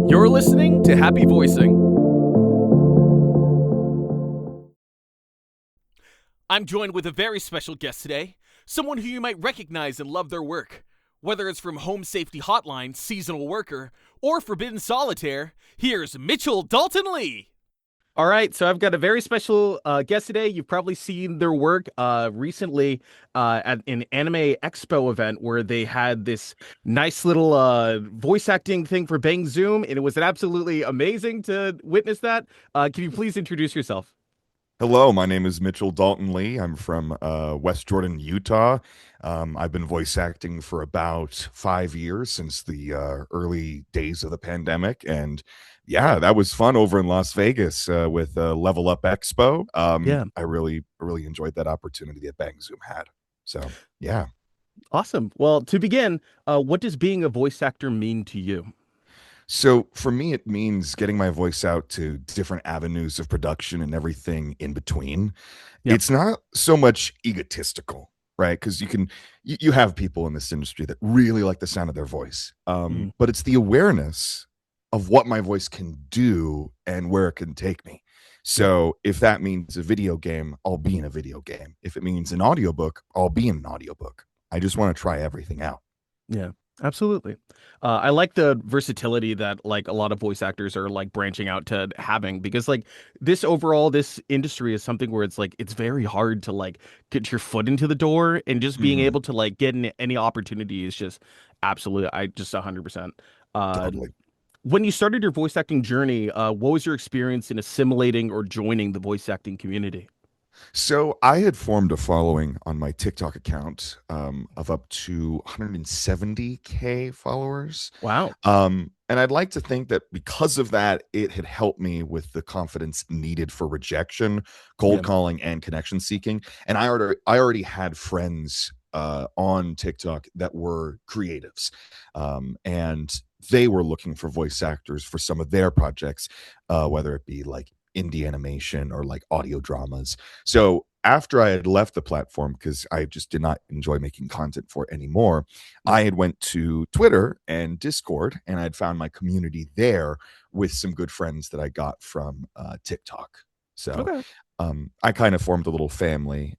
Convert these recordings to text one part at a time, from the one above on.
You're listening to Happy Voicing. I'm joined with a very special guest today, someone who you might recognize and love their work. Whether it's from Home Safety Hotline, Seasonal Worker, or Forbidden Solitaire, here's Mitchell Dalton Lee. All right, so I've got a very special guest today. You've probably seen their work recently at an Anime Expo event where they had this nice little voice acting thing for Bang Zoom, and it was absolutely amazing to witness that. Can you please introduce yourself? Hello, my name is Mitchell Dalton Lee. I'm from West Jordan, Utah. I've been voice acting for about 5 years since the early days of the pandemic. And yeah, that was fun over in Las Vegas with Level Up Expo. Yeah, I really enjoyed that opportunity that Bang Zoom had. So yeah. awesome. Well, to begin, what does being a voice actor mean to you? So for me, it means getting my voice out to different avenues of production and everything in between. Yep. It's not so much egotistical, right? Because you have people in this industry that really like the sound of their voice, Mhm. but it's the awareness of what my voice can do and where it can take me. Yep. So if that means a video game, I'll be in a video game. If it means an audiobook, I'll be in an audiobook. I just want to try everything out. Yeah, absolutely. I like the versatility that like a lot of voice actors are like branching out to having because like this industry is something where it's like it's very hard to like get your foot into the door and just being Mhm. able to like get in any opportunity is just absolutely I just 100%. Uh Totally. when you started your voice acting journey, what was your experience in assimilating or joining the voice acting community? So I had formed a following on my TikTok account of up to 170K followers. Wow. And I'd like to think that because of that, it had helped me with the confidence needed for rejection, Yeah. cold calling, and connection seeking. And I already had friends on TikTok that were creatives, and they were looking for voice actors for some of their projects, whether it be like indie animation or like audio dramas. So after I had left the platform because I just did not enjoy making content for it anymore, Yep. I had went to Twitter and Discord, and I'd found my community there with some good friends that I got from TikTok. So Okay. I kind of formed a little family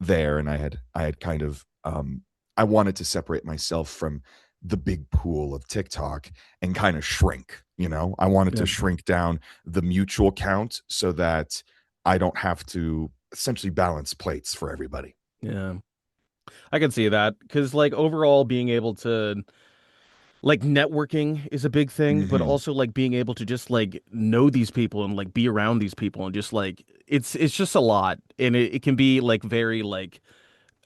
there, and I had kind of I wanted to separate myself from the big pool of TikTok and kind of shrink. I wanted Yeah. to shrink down the mutual count so that I don't have to essentially balance plates for everybody. Yeah. I can see that because like overall being able to like networking is a big thing, but Hmm. also like being able to just like know these people and like be around these people and just like it's just a lot and it can be like very like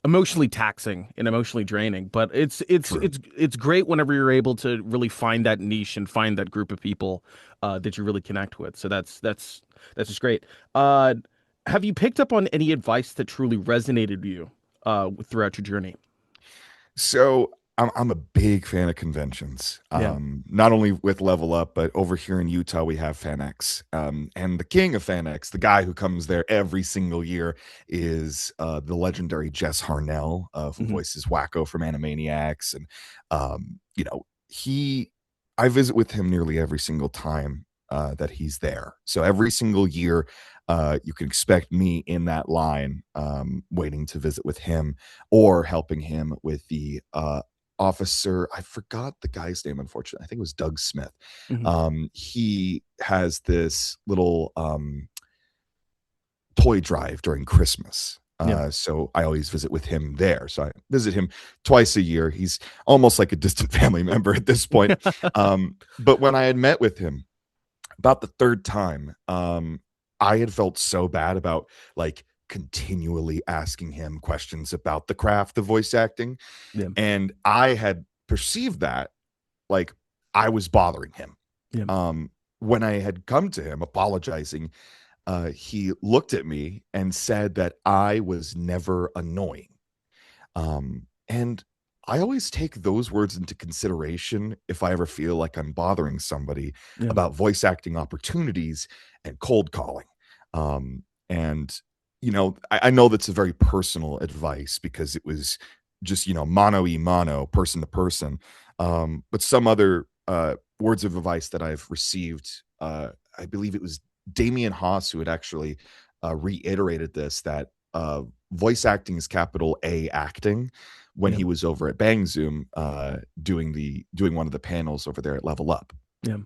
emotionally taxing and emotionally draining. But True. it's great whenever you're able to really find that niche and find that group of people that you really connect with. So that's just great. Uh, have you picked up on any advice that truly resonated with you throughout your journey? So I'm a big fan of conventions. Yeah. Not only with Level Up, but over here in Utah we have FanX. And the king of FanX, the guy who comes there every single year, is the legendary Jess Harnell, who Hmm. voices Wacko from Animaniacs, and he. I visit with him nearly every single time that he's there. So every single year, you can expect me in that line, waiting to visit with him or helping him with the officer. I forgot the guy's name, unfortunately. I think it was Doug Smith. Hmm. He has this little toy drive during Christmas. Yeah. So I always visit with him there. So I visit him twice a year. He's almost like a distant family member at this point. But when I had met with him about the third time, I had felt so bad about like continually asking him questions about the craft of voice acting. Yeah. And I had perceived that like I was bothering him. Yeah. When I had come to him apologizing, he looked at me and said that I was never annoying. And I always take those words into consideration if I ever feel like I'm bothering somebody Yeah. about voice acting opportunities and cold calling. And I know that's a very personal advice because it was just mano y mano, person to person. But some other words of advice that I've received. I believe it was Damian Haas who had actually reiterated this, that voice acting is capital A acting, when Yeah. he was over at Bang Zoom doing one of the panels over there at Level Up. Yeah.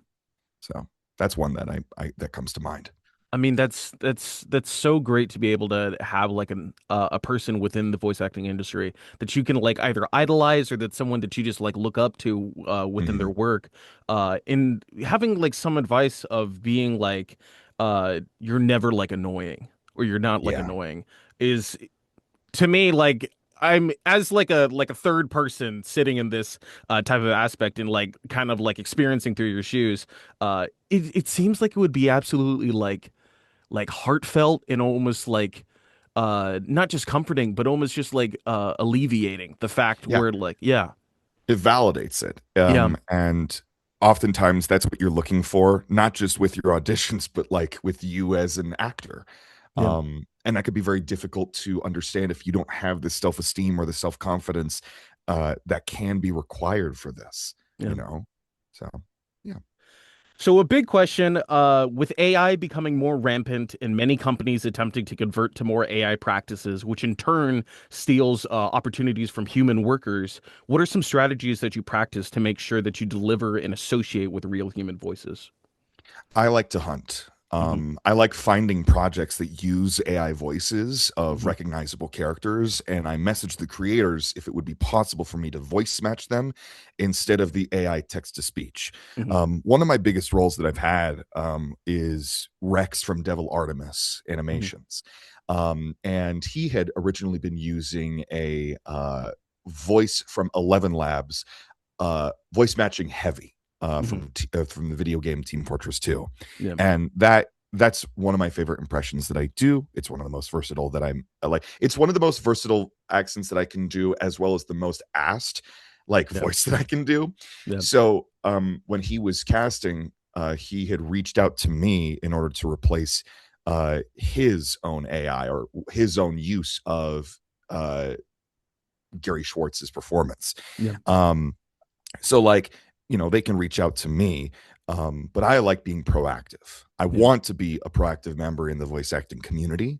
So that's one that I that comes to mind. I mean, that's so great to be able to have like a person within the voice acting industry that you can like either idolize or that someone that you just like look up to within their Mhm. work. In having like some advice of being like you're never like annoying or you're not like Yeah. annoying is to me like I'm as like a third person sitting in this type of aspect and like kind of like experiencing through your shoes. It seems like it would be absolutely like heartfelt and almost like not just comforting but almost just like alleviating the fact Yeah. where like yeah. It validates it. Yeah. And oftentimes that's what you're looking for, not just with your auditions, but like with you as an actor. Yeah. And that could be very difficult to understand if you don't have the self-esteem or the self-confidence that can be required for this, Yeah. you know? So, yeah. So a big question, with AI becoming more rampant and many companies attempting to convert to more AI practices, which in turn steals opportunities from human workers, what are some strategies that you practice to make sure that you deliver and associate with real human voices? I like to hunt. Hmm. I like finding projects that use AI voices of Hmm. recognizable characters, and I message the creators if it would be possible for me to voice match them instead of the AI text to speech. Hmm. One of my biggest roles that I've had is Rex from Devil Artemis Hmm. Animations, and he had originally been using a voice from 11 Labs, voice matching Heavy Hmm. from the video game Team Fortress 2, Yeah. and that's one of my favorite impressions that I do. It's one of the most versatile that I like. It's one of the most versatile accents that I can do, as well as the most asked like Yeah. voice that I can do. Yeah. So when he was casting, he had reached out to me in order to replace his own AI or his own use of uh, Gary Schwartz's performance. Yeah. Um, so like, they can reach out to me, but I like being proactive. I Yeah. want to be a proactive member in the voice acting community,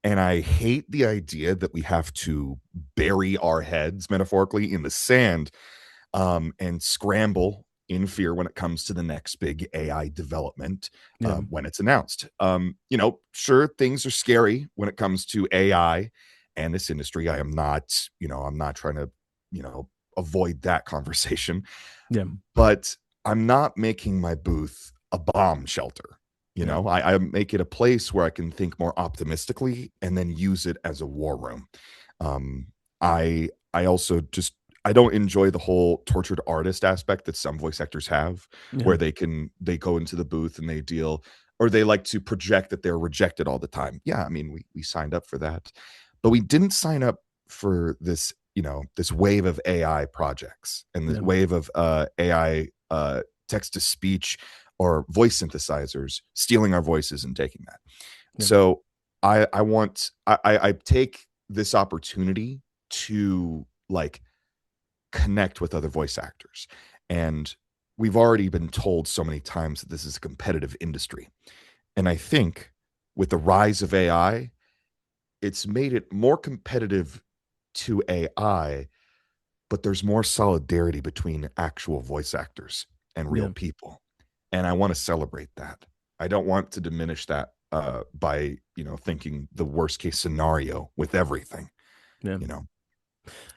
and I hate the idea that we have to bury our heads metaphorically in the sand, and scramble in fear when it comes to the next big AI development, Yeah. when it's announced. Sure, things are scary when it comes to AI and this industry. I'm not trying to, avoid that conversation, Yeah. but I'm not making my booth a bomb shelter. Yeah. I make it a place where I can think more optimistically and then use it as a war room. Um, I also just I don't enjoy the whole tortured artist aspect that some voice actors have, Yeah. where they go into the booth and they deal, or they like to project that they're rejected all the time. Yeah, I mean we signed up for that, but we didn't sign up for this, this wave of AI projects and this Yeah. wave of AI text to speech or voice synthesizers stealing our voices and taking that. Yeah. So I take this opportunity to like connect with other voice actors. And we've already been told so many times that this is a competitive industry. And I think with the rise of AI, it's made it more competitive to AI, but there's more solidarity between actual voice actors and real Yeah. people. And I want to celebrate that. I don't want to diminish that by, thinking the worst case scenario with everything, Yeah. you know.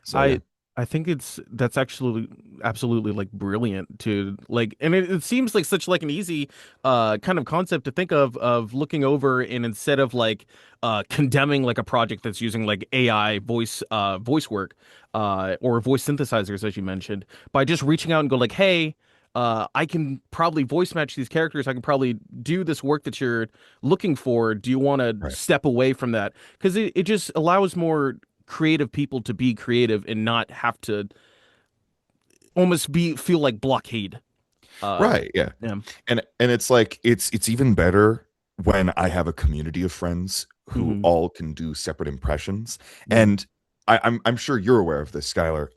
So yeah. I I think that's actually absolutely like brilliant to like, and it seems like such like an easy kind of concept to think of looking over and instead of like condemning like a project that's using like AI voice work or voice synthesizers as you mentioned, by just reaching out and go like, hey, I can probably voice match these characters. I can probably do this work that you're looking for. Do you want to Right. step away from that? Because it just allows more creative people to be creative and not have to almost be feel like blockade. Uh, Right. Yeah. yeah. And it's like it's even better when I have a community of friends who Hmm. all can do separate impressions. Yeah. And I'm sure you're aware of this, Skylar.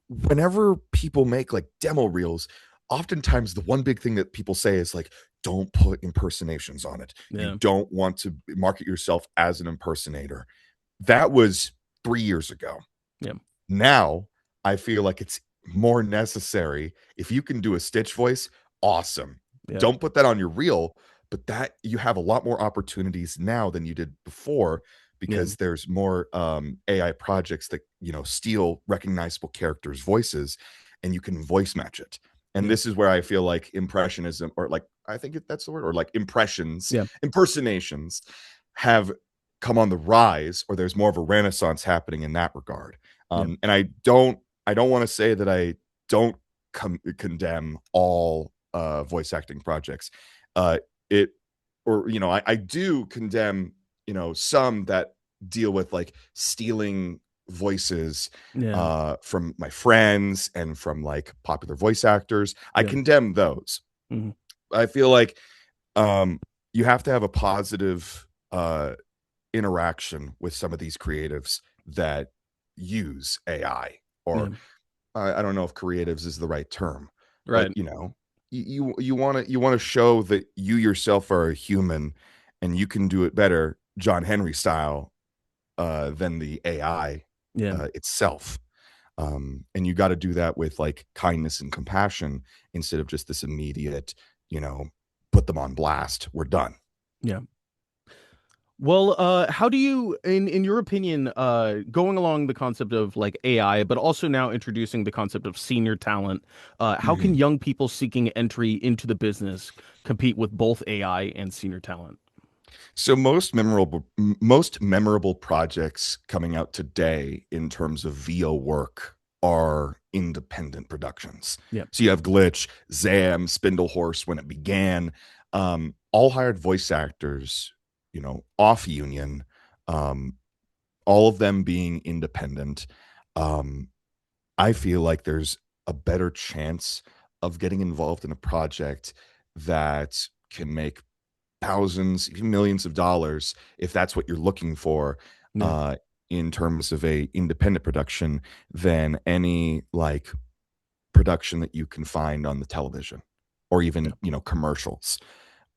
Whenever people make like demo reels, oftentimes the one big thing that people say is like, don't put impersonations on it. You Yeah. don't want to market yourself as an impersonator. That was 3 years ago. Yeah. Now I feel like it's more necessary. If you can do a Stitch voice, awesome. Yeah. Don't put that on your reel, but that you have a lot more opportunities now than you did before, Yeah. because there's more AI projects that steal recognizable characters' voices, and you can voice match it. And Yeah. this is where I feel like impressionism, or like I think that's the word, or like Yeah. impersonations have come on the rise, or there's more of a renaissance happening in that regard. Yeah. And I don't want to say that I don't condemn all voice acting projects. It or I do condemn some that deal with like stealing voices Yeah. from my friends and from like popular voice actors. I Yeah. condemn those. Mhm. I feel like you have to have a positive interaction with some of these creatives that use AI, Yeah. or I don't know if creatives is the right term, but Right. you want to show that you yourself are a human and you can do it better, John Henry style, than the AI Yeah. itself. And you got to do that with like kindness and compassion, instead of just this immediate, put them on blast, we're done. Yeah. Well, how do you, in your opinion, going along the concept of like AI, but also now introducing the concept of senior talent, how can Mhm. young people seeking entry into the business compete with both AI and senior talent? So most memorable projects coming out today in terms of VO work are independent productions. Yeah. So you have Glitch, Zam, Spindlehorse when it began, all hired voice actors, off union, um, all of them being independent. Um, I feel like there's a better chance of getting involved in a project that can make thousands, even millions of dollars, if that's what you're looking for, Yeah. uh, in terms of a independent production, than any like production that you can find on the television, or Yeah. even commercials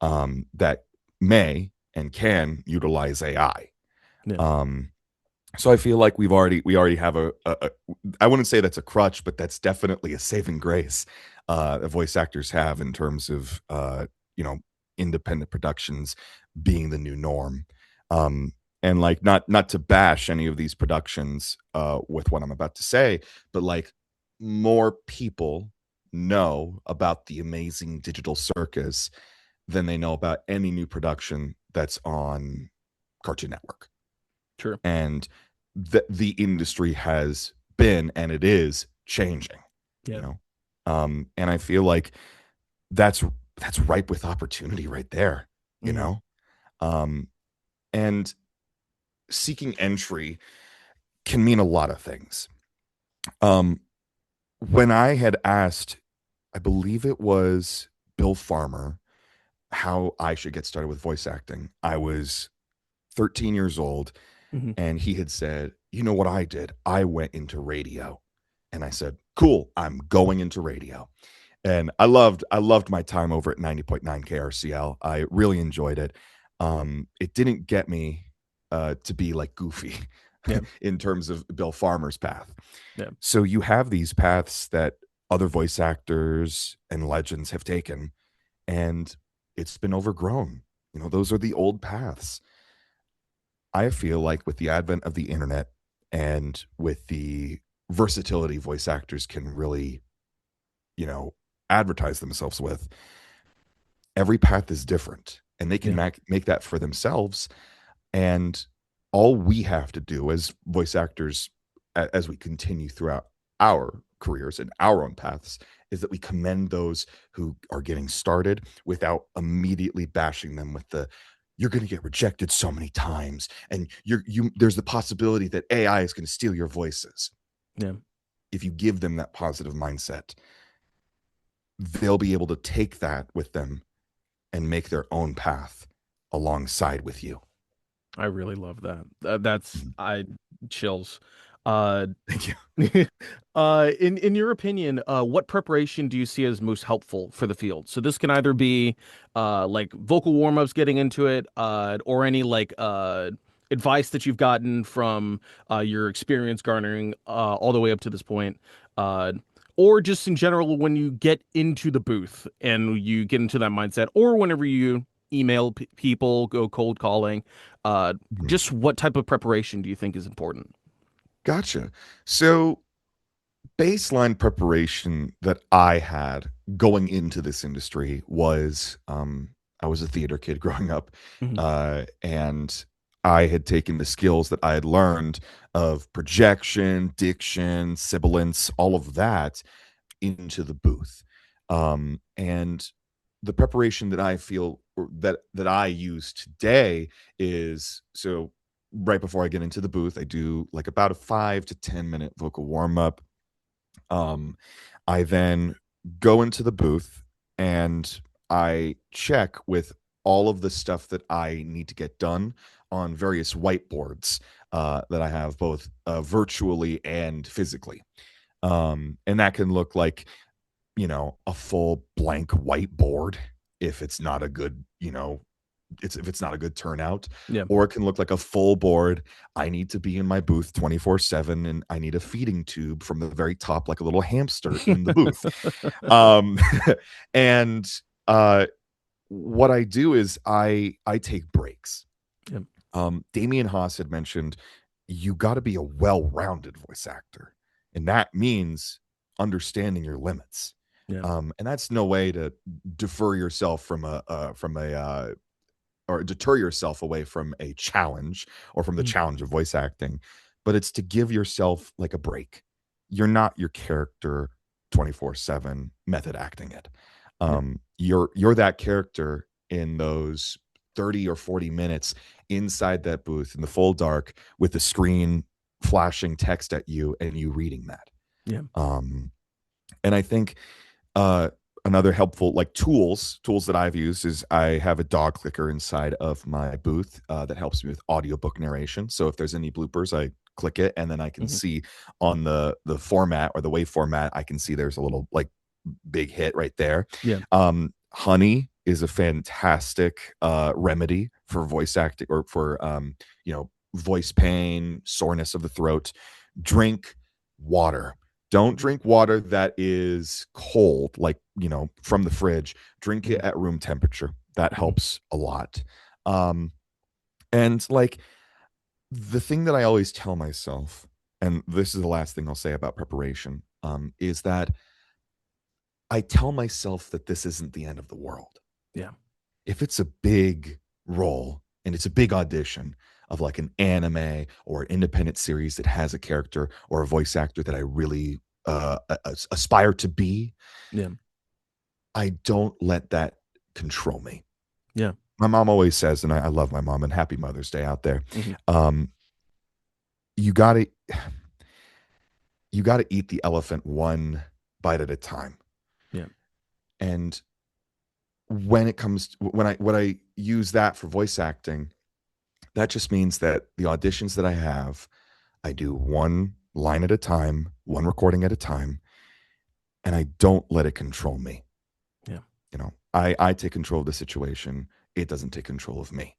that may and can utilize AI. Yeah. Um, so I feel like we already have I wouldn't say that's a crutch, but that's definitely a saving grace that voice actors have, in terms of you know independent productions being the new norm. Um, and like, not to bash any of these productions with what I'm about to say, but like, more people know about the amazing digital circus than they know about any new production that's on Cartoon Network. True. And the industry has been, and it is changing, you Yeah. know and I feel like that's ripe with opportunity right there, you Hmm. know um and seeking entry can mean a lot of things. um when I had asked, I believe it was Bill Farmer, how I should get started with voice acting, I was 13 years old. Hmm. And he had said, you know what I did? I went into radio. And I said, cool, I'm going into radio. And I loved my time over at 90.9 KRCL. I really enjoyed it. It didn't get me to be like goofy Yeah. in terms of Bill Farmer's path. Yeah. So you have these paths that other voice actors and legends have taken, and it's been overgrown. Those are the old paths. I feel like with the advent of the internet, and with the versatility voice actors can really, you know, advertise themselves with, every path is different, and they can Yeah. make that for themselves. And all we have to do as voice actors, as we continue throughout our careers and our own paths, is that we commend those who are getting started without immediately bashing them with the, you're going to get rejected so many times, and there's the possibility that AI is going to steal your voices. Yeah. If you give them that positive mindset, they'll be able to take that with them and make their own path alongside with you. I really love that. That's Mhm. I chills. Uh, Thank you. in your opinion, what preparation do you see as most helpful for the field? So this can either be like vocal warm-ups getting into it, or any like advice that you've gotten from your experience garnering all the way up to this point. Uh, or just in general when you get into the booth and you get into that mindset, or whenever you email people, go cold calling, uh, Mhm. just what type of preparation do you think is important? Gotcha. So baseline preparation that I had going into this industry was I was a theater kid growing up, Mhm. and I had taken the skills that I had learned of projection, diction, sibilance, all of that into the booth. And the preparation that I feel or that I use today is so right before I get into the booth, I do like about a 5 to 10 minute vocal warm up. I then go into the booth and I check with all of the stuff that I need to get done on various whiteboards that I have both virtually and physically. And that can look like, a full blank whiteboard if it's not a good, if it's not a good turnout, Yeah. or it can look like a full board. I need to be in my booth 24/7 and I need a feeding tube from the very top like a little hamster in the booth. Um and uh what I do is I take breaks. Yeah. Damian Haas had mentioned you got to be a well-rounded voice actor, and that means understanding your limits. Yeah. And that's no way to defer yourself from a or deter yourself away from a challenge or from the Mhm. challenge of voice acting, but it's to give yourself like a break. You're not your character 24/7 method acting it. Yeah. You're that character in those 30 or 40 minutes inside that booth in the full dark with the screen flashing text at you and you reading that. Yeah. Um, and I think uh, another helpful like tools that I've used is I have a dog clicker inside of my booth that helps me with audiobook narration. So if there's any bloopers, I click it and then I can Mhm. see on the format or the wave format, I can see there's a little like big hit right there. Yeah. Honey is a fantastic remedy for voice acting or for voice pain, soreness of the throat. Drink water. Don't Mhm. drink water that is cold, like, from the fridge. Drink it Mhm. at room temperature. That Mhm. helps a lot. Um, and like the thing that I always tell myself, and this is the last thing I'll say about preparation, is that I tell myself that this isn't the end of the world. Yeah. If it's a big role and it's a big audition of like an anime or an independent series that has a character or a voice actor that I really aspire to be, Yeah. I don't let that control me. Yeah. My mom always says, and I love my mom, and happy Mother's Day out there. Mhm. Um, you gotta you gotta eat the elephant one bite at a time. Yeah. And when it comes to, when I use that for voice acting, that just means that the auditions that I have, I do one line at a time, one recording at a time, and I don't let it control me. Yeah. I take control of the situation. It doesn't take control of me.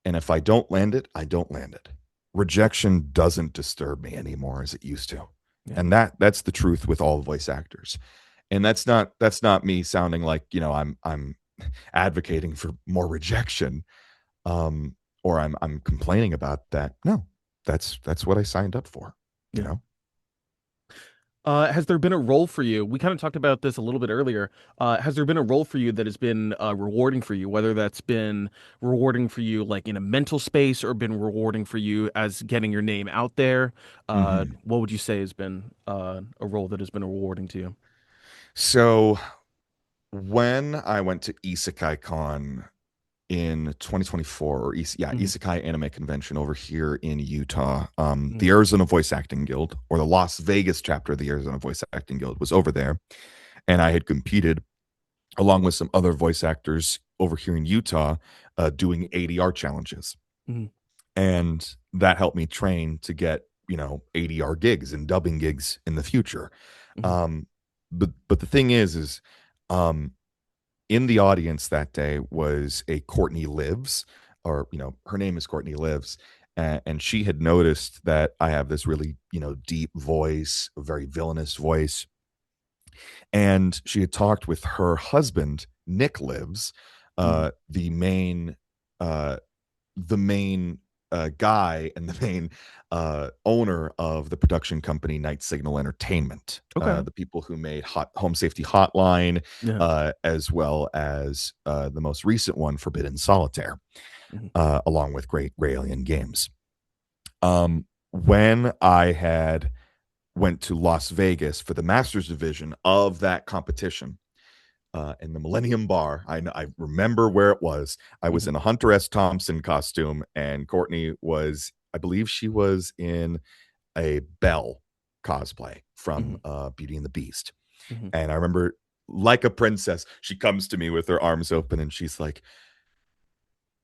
And if I don't land it, I don't land it. Rejection doesn't disturb me anymore as it used to. Yeah. And that's the truth with all voice actors. And that's not me sounding like, I'm advocating for more rejection, or I'm complaining about that. No, that's what I signed up for, you Yeah. know. Has there been a role for you? We kind of talked about this a little bit earlier. Has there been a role for you that has been rewarding for you, whether that's been rewarding for you like in a mental space or been rewarding for you as getting your name out there? Mhm. What would you say has been a role that has been rewarding to you? So when I went to Isekai Con in 2024, or Hmm. Isekai Anime Convention over here in Utah, the Hmm. Arizona Voice Acting Guild, or the Las Vegas chapter of the Arizona Voice Acting Guild, was over there, and I had competed along with some other voice actors over here in Utah, doing ADR challenges, Hmm. and that helped me train to get ADR gigs and dubbing gigs in the future. Mhm. But the thing is in the audience that day was a Courtney Lives, or her name is Courtney Lives, and she had noticed that I have this really deep voice, a very villainous voice, and she had talked with her husband Nick Lives, Mhm. uh, the main guy and the main owner of the production company Night Signal Entertainment, Okay. the people who made Home Safety Hotline, Yeah. as well as the most recent one, Forbidden Solitaire, Mhm. along with Great Gray Alien Games. When I had went to Las Vegas for the Masters division of that competition, in the Millennium Bar. I remember where it was. I was Mhm. in a Hunter S. Thompson costume, and Courtney was, I believe she was in a Belle cosplay from Mhm. Beauty and the Beast. Mhm. And I remember, like a princess, she comes to me with her arms open and she's like,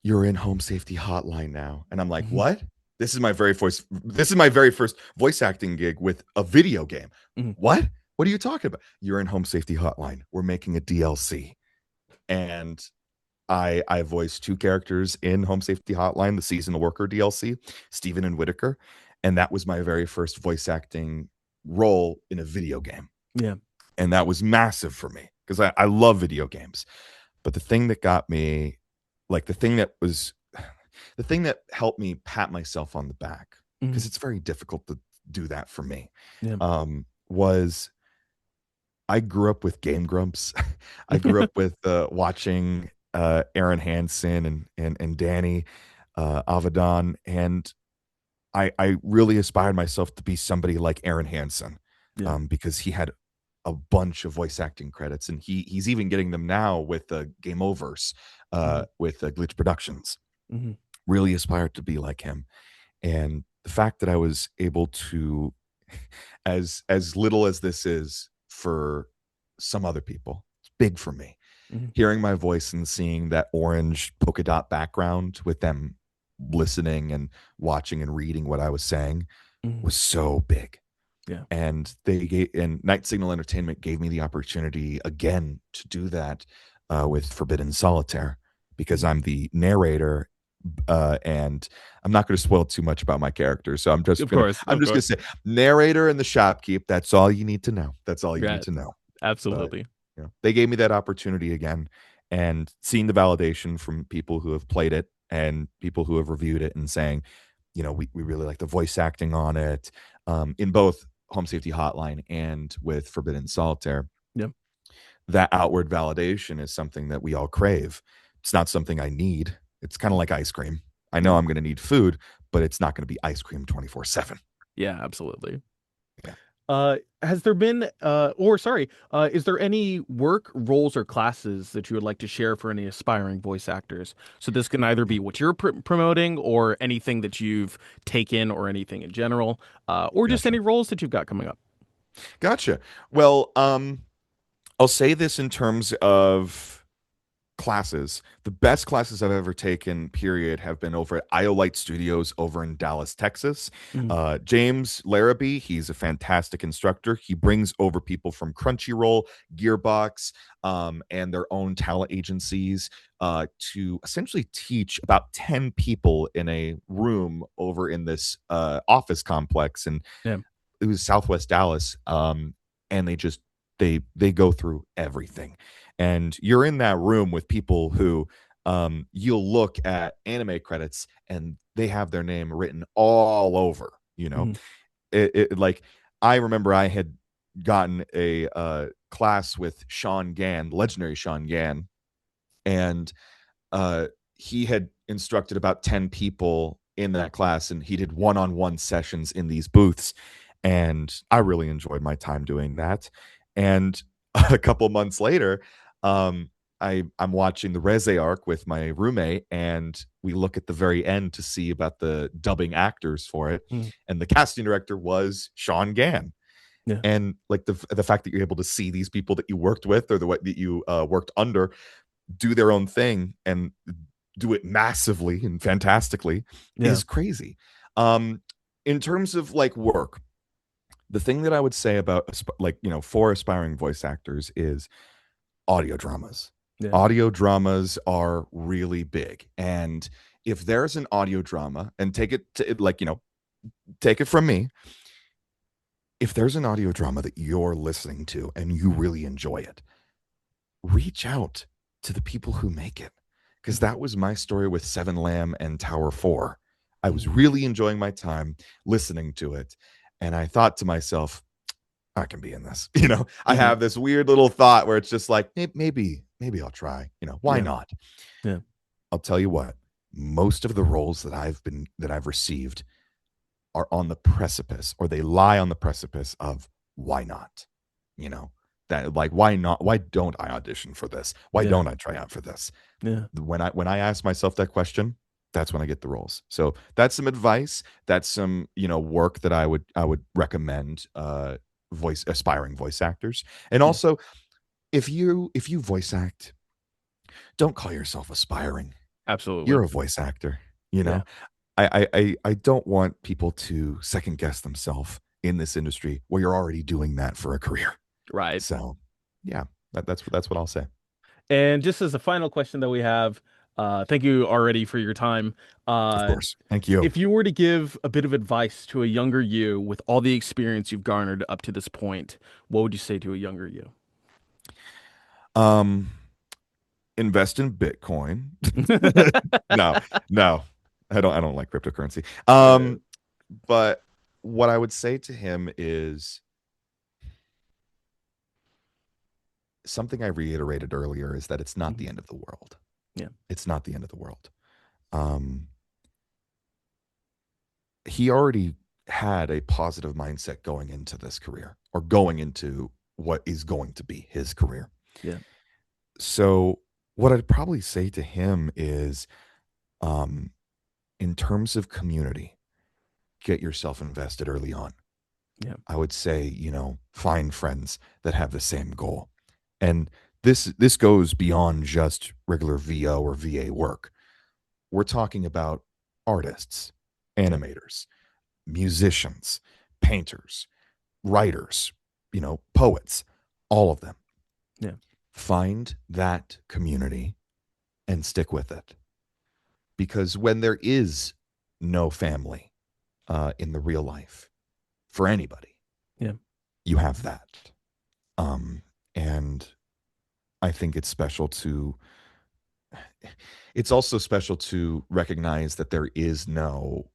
"You're in Home Safety Hotline now." And I'm like, Mhm. "What?" This is my very first voice acting gig with a video game. Mhm. What? What are you talking about? You're in Home Safety Hotline. We're making a DLC. And I voiced two characters in Home Safety Hotline, the seasonal worker DLC, Steven and Whitaker, and that was my very first voice acting role in a video game. Yeah. And that was massive for me because I love video games. But the thing that got me, like the thing that helped me pat myself on the back, Mhm. because it's very difficult to do that for me, Yeah. was I grew up with Game Grumps. I grew up with watching Aaron Hansen and Danny Avedon, and I really aspired myself to be somebody like Aaron Hansen, Yeah. because he had a bunch of voice acting credits, and he's even getting them now with Game Overs, Mhm. with Glitch Productions. Mhm. Really aspired to be like him, and the fact that I was able to, as little as this is for some other people, it's big for me. Mhm. Hearing my voice and seeing that orange polka dot background with them listening and watching and reading what I was saying Mhm. was so big. Yeah. And Night Signal Entertainment gave me the opportunity again to do that with Forbidden Solitaire, because Mhm. I'm the narrator, and I'm not going to spoil too much about my character. So Of course. I'm Of just gonna course. say narrator and the shopkeep. That's all you need to know. That's all you need Yeah. to know. But Absolutely. they gave me that opportunity again, and seeing the validation from people who have played it and people who have reviewed it and saying, we really like the voice acting on it, in both Home Safety Hotline and with Forbidden Solitaire. Yeah. That outward validation is something that we all crave. It's not something I need. It's kind of like ice cream. I know Yeah. I'm going to need food, but it's not going to be ice cream 24/7. Yeah. Absolutely. Yeah. Has there been, or sorry, is there any work, roles, or classes that you would like to share for any aspiring voice actors? So this can either be what you're promoting, or anything that you've taken, or anything in general, or just Gotcha. any roles that you've got coming up. Gotcha. Well, I'll say this in terms of classes. The best classes I've ever taken, period, have been over at Iolite Studios over in Dallas, Texas. Mhm. James Larrabee, he's a fantastic instructor. He brings over people from Crunchyroll, Gearbox, and their own talent agencies, to essentially teach about 10 people in a room over in this office complex. And Yeah. it was Southwest Dallas, and they go through everything, and you're in that room with people who, you'll look at anime credits and they have their name written all over. Mhm. Like, I remember I had gotten a class with Sean Gann, legendary Sean Gann, and uh, he had instructed about 10 people in that class, and he did one-on-one sessions in these booths, and I really enjoyed my time doing that. And a couple months later, I'm watching the Reze arc with my roommate, and we look at the very end to see about the dubbing actors for it, Mhm. and the casting director was Sean Gann. Yeah. And like the fact that you're able to see these people that you worked with, or the way that you worked under, do their own thing and do it massively and fantastically Yeah. is crazy. Um, in terms of like work, the thing that I would say about for aspiring voice actors is audio dramas. Yeah. Audio dramas are really big, and if there's an audio drama, and take it from me, if there's an audio drama that you're listening to and you really enjoy it, reach out to the people who make it, because that was my story with Seven Lamb and Tower 4. I was really enjoying my time listening to it, and I thought to myself, I can be in this. I have this weird little thought where it's just like, maybe I'll try. Why not? Yeah. I'll tell you what, most of the roles that I've received are on the precipice, or they lie on the precipice of why not? That, like, why not? Why don't I audition for this? Why don't I try out for this? Yeah. When I ask myself that question, that's when I get the roles. So that's some advice. That's some work that I would recommend aspiring voice actors. And also, if you voice act, don't call yourself aspiring. Absolutely. You're a voice actor. I don't want people to second guess themselves in this industry where you're already doing that for a career. Right. So, yeah, that's what I'll say. And just as a final question that we have, thank you already for your time. Of course. Thank you. If you were to give a bit of advice to a younger you with all the experience you've garnered up to this point, what would you say to a younger you? Invest in Bitcoin. No, I don't like cryptocurrency. But what I would say to him is something I reiterated earlier, is that it's not the end of the world. Yeah. It's not the end of the world. He already had a positive mindset going into this career, or going into what is going to be his career. Yeah. So what I'd probably say to him is, in terms of community, get yourself invested early on. Yeah. I would say, find friends that have the same goal. And this goes beyond just regular VO or VA work. We're talking about artists, animators, musicians, painters, writers, poets, all of them. Yeah. Find that community and stick with it. Because when there is no family in the real life for anybody, you have that. And I think it's also special to recognize that there is no,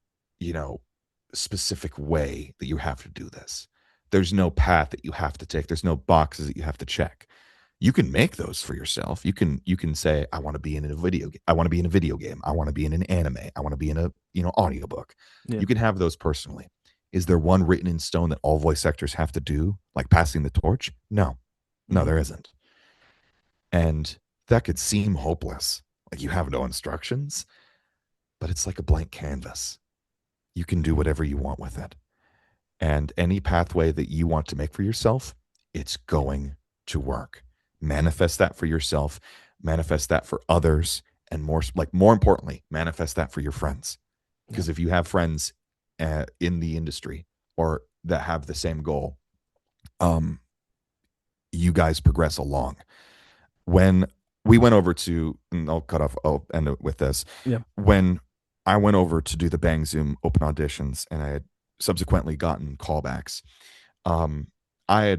specific way that you have to do this. There's no path that you have to take. There's no boxes that you have to check. You can make those for yourself. You can say, I want to be in a video game. I want to be in a video game. I want to be in an anime. I want to be in a, audiobook. Yeah. You can have those personally. Is there one written in stone that all voice actors have to do, like passing the torch? No, there isn't. And that could seem hopeless. Like you have no instructions, but it's like a blank canvas. You can do whatever you want with it. And any pathway that you want to make for yourself, it's going to work. Manifest that for yourself, manifest that for others, and more importantly, manifest that for your friends. Because if you have friends in the industry or that have the same goal, you guys progress along. When we went over to, and I'll end it with this. Yeah. When I went over to do the Bang Zoom open auditions, and I had subsequently gotten callbacks, I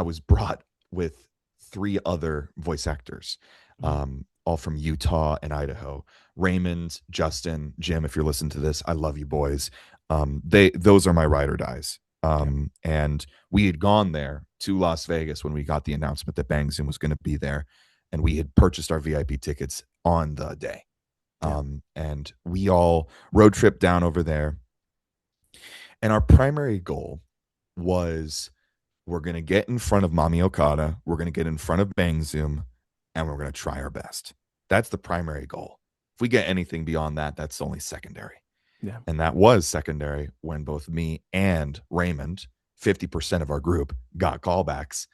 was brought with 3 other voice actors, all from Utah and Idaho. Raymond, Justin, Jim, if you're listening to this, I love you boys. Those are my ride or dies. And we had gone there to Las Vegas when we got the announcement that Bang Zoom was going to be there, and we had purchased our VIP tickets on the day. And we all road trip down over there. And our primary goal was, we're going to get in front of Mami Okada, we're going to get in front of Bang Zoom, and we're going to try our best. That's the primary goal. If we get anything beyond that, that's only secondary. Yeah. And that was secondary when both me and Raymond, 50% of our group, got callbacks.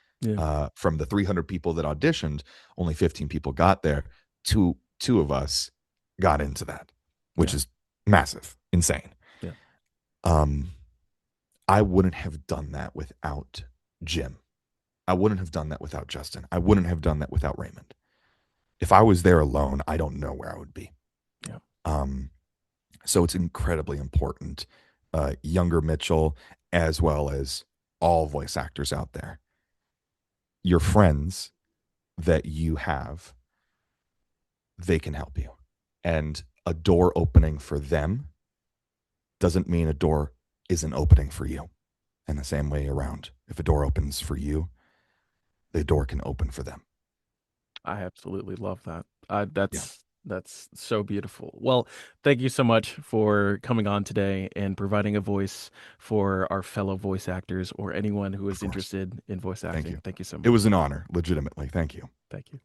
From the 300 people that auditioned, only 15 people got there. Two of us got into that, which is massive, insane. Yeah. I wouldn't have done that without Jim. I wouldn't have done that without Justin. I wouldn't have done that without Raymond. If I was there alone, I don't know where I would be. Yeah. So it's incredibly important, younger Mitchell, as well as all voice actors out there. Your friends that you have, they can help you. And a door opening for them doesn't mean a door isn't opening for you. And the same way around. If a door opens for you, the door can open for them. I absolutely love that. That's so beautiful. Well, thank you so much for coming on today and providing a voice for our fellow voice actors or anyone who is interested in voice acting. Thank you so much. It was an honor, legitimately. Thank you. Thank you.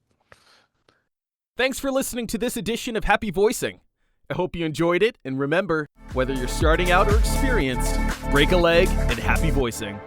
Thanks for listening to this edition of Happy Voicing. I hope you enjoyed it, and remember, whether you're starting out or experienced, break a leg and happy voicing.